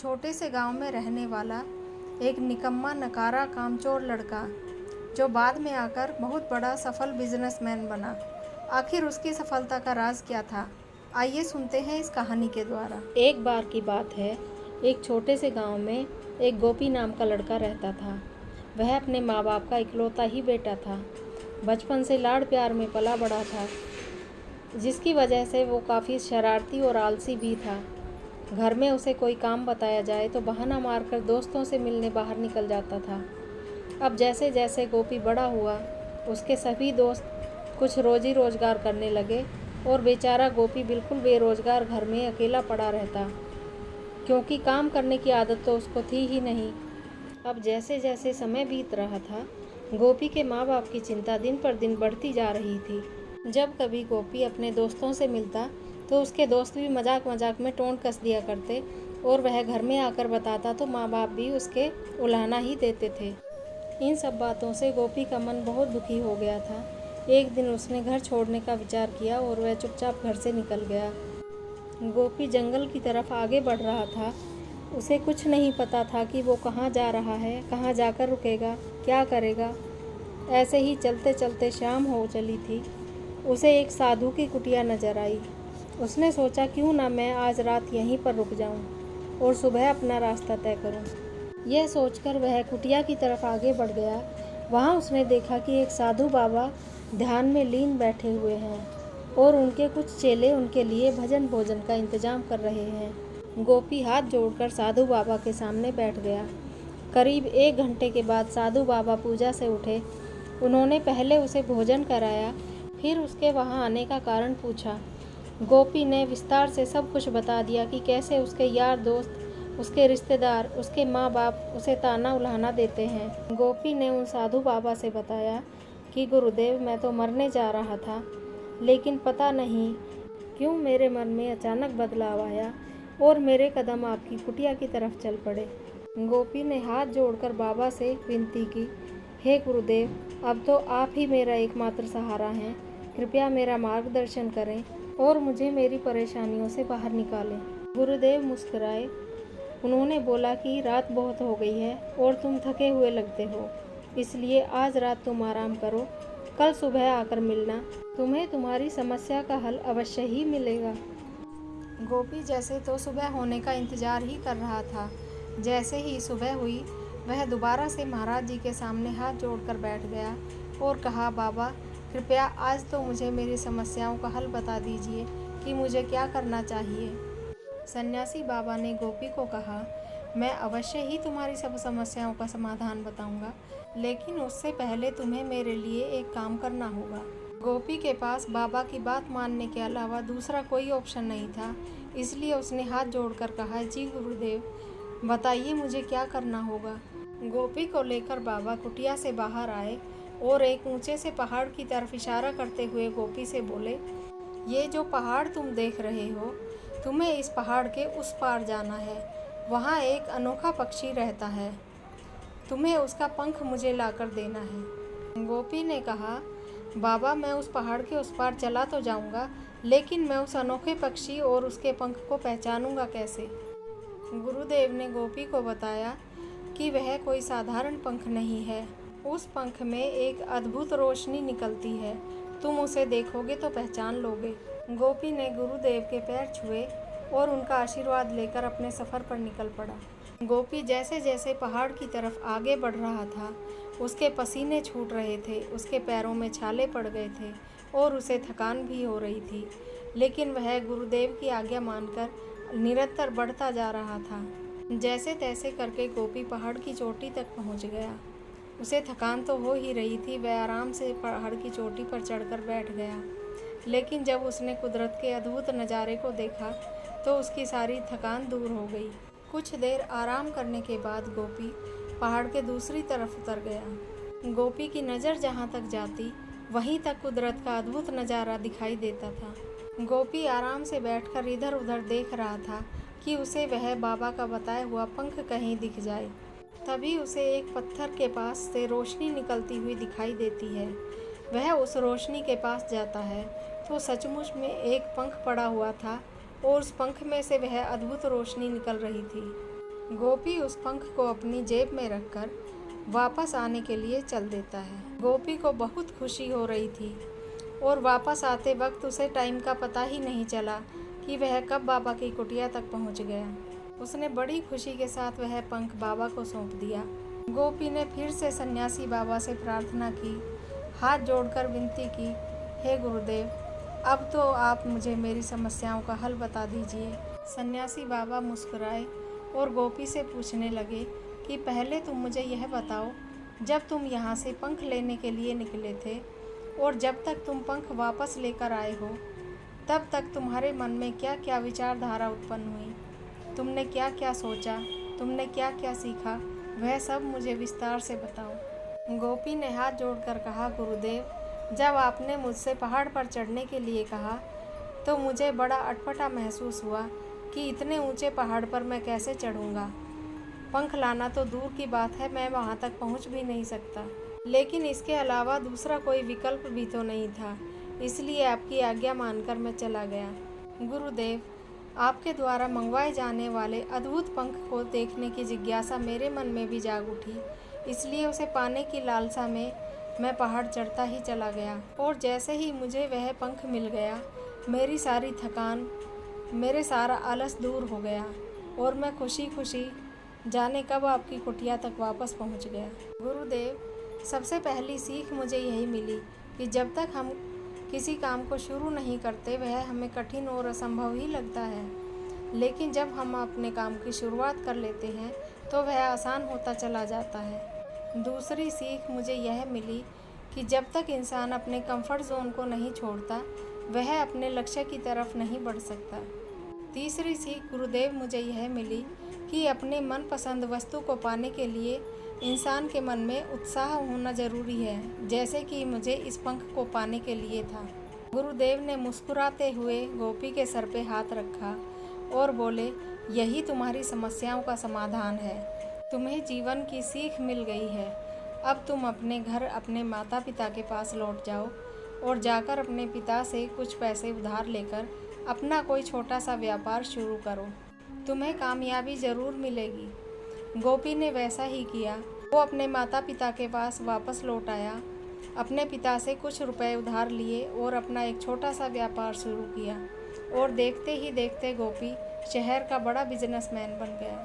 छोटे से गांव में रहने वाला एक निकम्मा नकारा कामचोर लड़का जो बाद में आकर बहुत बड़ा सफल बिजनेसमैन बना। आखिर उसकी सफलता का राज क्या था? आइए सुनते हैं इस कहानी के द्वारा। एक बार की बात है, एक छोटे से गांव में एक गोपी नाम का लड़का रहता था। वह अपने माँ बाप का इकलौता ही बेटा था। बचपन से लाड़ प्यार में पला बड़ा था, जिसकी वजह से वो काफ़ी शरारती और आलसी भी था। घर में उसे कोई काम बताया जाए तो बहाना मारकर दोस्तों से मिलने बाहर निकल जाता था। अब जैसे जैसे गोपी बड़ा हुआ, उसके सभी दोस्त कुछ रोजी रोजगार करने लगे और बेचारा गोपी बिल्कुल बेरोजगार घर में अकेला पड़ा रहता, क्योंकि काम करने की आदत तो उसको थी ही नहीं। अब जैसे जैसे समय बीत रहा था, गोपी के माँ बाप की चिंता दिन पर दिन बढ़ती जा रही थी। जब कभी गोपी अपने दोस्तों से मिलता तो उसके दोस्त भी मजाक मजाक में टोंट कस दिया करते और वह घर में आकर बताता तो माँ बाप भी उसके उलाहना ही देते थे। इन सब बातों से गोपी का मन बहुत दुखी हो गया था। एक दिन उसने घर छोड़ने का विचार किया और वह चुपचाप घर से निकल गया। गोपी जंगल की तरफ आगे बढ़ रहा था। उसे कुछ नहीं पता था कि वो कहाँ जा रहा है, कहाँ जाकर रुकेगा, क्या करेगा। ऐसे ही चलते चलते शाम हो चली थी। उसे एक साधु की कुटिया नजर आई। उसने सोचा क्यों ना मैं आज रात यहीं पर रुक जाऊं और सुबह अपना रास्ता तय करूं। यह सोचकर वह कुटिया की तरफ आगे बढ़ गया। वहां उसने देखा कि एक साधु बाबा ध्यान में लीन बैठे हुए हैं और उनके कुछ चेले उनके लिए भजन भोजन का इंतजाम कर रहे हैं। गोपी हाथ जोड़कर साधु बाबा के सामने बैठ गया। करीब 1 घंटे के बाद साधु बाबा पूजा से उठे। उन्होंने पहले उसे भोजन कराया, फिर उसके वहां आने का कारण पूछा। गोपी ने विस्तार से सब कुछ बता दिया कि कैसे उसके यार दोस्त, उसके रिश्तेदार, उसके माँ बाप उसे ताना उल्हाना देते हैं। गोपी ने उन साधु बाबा से बताया कि गुरुदेव, मैं तो मरने जा रहा था, लेकिन पता नहीं क्यों मेरे मन में अचानक बदलाव आया और मेरे कदम आपकी कुटिया की तरफ चल पड़े। गोपी ने हाथ जोड़कर बाबा से विनती की, हे गुरुदेव, अब तो आप ही मेरा एकमात्र सहारा हैं। कृपया मेरा मार्गदर्शन करें और मुझे मेरी परेशानियों से बाहर निकालें। गुरुदेव मुस्कुराए। उन्होंने बोला कि रात बहुत हो गई है और तुम थके हुए लगते हो, इसलिए आज रात तुम आराम करो। कल सुबह आकर मिलना, तुम्हें तुम्हारी समस्या का हल अवश्य ही मिलेगा। गोपी जैसे तो सुबह होने का इंतजार ही कर रहा था। जैसे ही सुबह हुई, वह दोबारा से महाराज जी के सामने हाथ जोड़कर बैठ गया और कहा, बाबा कृपया आज तो मुझे मेरी समस्याओं का हल बता दीजिए कि मुझे क्या करना चाहिए। सन्यासी बाबा ने गोपी को कहा, मैं अवश्य ही तुम्हारी सब समस्याओं का समाधान बताऊंगा, लेकिन उससे पहले तुम्हें मेरे लिए एक काम करना होगा। गोपी के पास बाबा की बात मानने के अलावा दूसरा कोई ऑप्शन नहीं था, इसलिए उसने हाथ जोड़कर कहा, जी गुरुदेव, बताइए मुझे क्या करना होगा। गोपी को लेकर बाबा कुटिया से बाहर आए और एक ऊंचे से पहाड़ की तरफ इशारा करते हुए गोपी से बोले, ये जो पहाड़ तुम देख रहे हो, तुम्हें इस पहाड़ के उस पार जाना है। वहाँ एक अनोखा पक्षी रहता है, तुम्हें उसका पंख मुझे लाकर देना है। गोपी ने कहा, बाबा मैं उस पहाड़ के उस पार चला तो जाऊंगा, लेकिन मैं उस अनोखे पक्षी और उसके पंख को पहचानूंगा कैसे। गुरुदेव ने गोपी को बताया कि वह कोई साधारण पंख नहीं है। उस पंख में एक अद्भुत रोशनी निकलती है, तुम उसे देखोगे तो पहचान लोगे। गोपी ने गुरुदेव के पैर छुए और उनका आशीर्वाद लेकर अपने सफ़र पर निकल पड़ा। गोपी जैसे जैसे पहाड़ की तरफ आगे बढ़ रहा था, उसके पसीने छूट रहे थे, उसके पैरों में छाले पड़ गए थे और उसे थकान भी हो रही थी, लेकिन वह गुरुदेव की आज्ञा मानकर निरंतर बढ़ता जा रहा था। जैसे तैसे करके गोपी पहाड़ की चोटी तक पहुंच गया। उसे थकान तो हो ही रही थी, वह आराम से पहाड़ की चोटी पर चढ़कर बैठ गया, लेकिन जब उसने कुदरत के अद्भुत नज़ारे को देखा तो उसकी सारी थकान दूर हो गई। कुछ देर आराम करने के बाद गोपी पहाड़ के दूसरी तरफ उतर गया। गोपी की नज़र जहाँ तक जाती, वहीं तक कुदरत का अद्भुत नज़ारा दिखाई देता था। गोपी आराम से बैठकर इधर उधर देख रहा था कि उसे वह बाबा का बताया हुआ पंख कहीं दिख जाए। तभी उसे एक पत्थर के पास से रोशनी निकलती हुई दिखाई देती है। वह उस रोशनी के पास जाता है तो सचमुच में एक पंख पड़ा हुआ था और उस पंख में से वह अद्भुत रोशनी निकल रही थी। गोपी उस पंख को अपनी जेब में रखकर वापस आने के लिए चल देता है। गोपी को बहुत खुशी हो रही थी और वापस आते वक्त उसे टाइम का पता ही नहीं चला कि वह कब बाबा की कुटिया तक पहुंच गया। उसने बड़ी खुशी के साथ वह पंख बाबा को सौंप दिया। गोपी ने फिर से सन्यासी बाबा से प्रार्थना की, हाथ जोड़कर विनती की, हे गुरुदेव, अब तो आप मुझे मेरी समस्याओं का हल बता दीजिए। सन्यासी बाबा मुस्कुराए और गोपी से पूछने लगे कि पहले तुम मुझे यह बताओ, जब तुम यहाँ से पंख लेने के लिए निकले थे और जब तक तुम पंख वापस लेकर आए हो, तब तक तुम्हारे मन में क्या क्या विचारधारा उत्पन्न हुई? तुमने क्या क्या सोचा, तुमने क्या क्या सीखा, वह सब मुझे विस्तार से बताओ। गोपी ने हाथ जोड़कर कहा, गुरुदेव, जब आपने मुझसे पहाड़ पर चढ़ने के लिए कहा तो मुझे बड़ा अटपटा महसूस हुआ कि इतने ऊंचे पहाड़ पर मैं कैसे चढ़ूँगा। पंख लाना तो दूर की बात है, मैं वहाँ तक पहुँच भी नहीं सकता। लेकिन इसके अलावा दूसरा कोई विकल्प भी तो नहीं था, इसलिए आपकी आज्ञा मानकर मैं चला गया। गुरुदेव, आपके द्वारा मंगवाए जाने वाले अद्भुत पंख को देखने की जिज्ञासा मेरे मन में भी जाग उठी, इसलिए उसे पाने की लालसा में मैं पहाड़ चढ़ता ही चला गया। और जैसे ही मुझे वह पंख मिल गया, मेरी सारी थकान, मेरे सारा आलस दूर हो गया और मैं खुशी खुशी जाने कब आपकी कुटिया तक वापस पहुंच गया। गुरुदेव, सबसे पहली सीख मुझे यही मिली कि जब तक हम किसी काम को शुरू नहीं करते वह हमें कठिन और असंभव ही लगता है, लेकिन जब हम अपने काम की शुरुआत कर लेते हैं तो वह आसान होता चला जाता है। दूसरी सीख मुझे यह मिली कि जब तक इंसान अपने कंफर्ट जोन को नहीं छोड़ता वह अपने लक्ष्य की तरफ नहीं बढ़ सकता। तीसरी सीख गुरुदेव मुझे यह मिली कि अपने मनपसंद वस्तु को पाने के लिए इंसान के मन में उत्साह होना जरूरी है, जैसे कि मुझे इस पंख को पाने के लिए था। गुरुदेव ने मुस्कुराते हुए गोपी के सर पे हाथ रखा और बोले, यही तुम्हारी समस्याओं का समाधान है। तुम्हें जीवन की सीख मिल गई है। अब तुम अपने घर अपने माता पिता के पास लौट जाओ और जाकर अपने पिता से कुछ पैसे उधार लेकर अपना कोई छोटा सा व्यापार शुरू करो, तुम्हें कामयाबी ज़रूर मिलेगी। गोपी ने वैसा ही किया। वो अपने माता पिता के पास वापस लौट आया, अपने पिता से कुछ रुपए उधार लिए और अपना एक छोटा सा व्यापार शुरू किया और देखते ही देखते गोपी शहर का बड़ा बिजनेसमैन बन गया।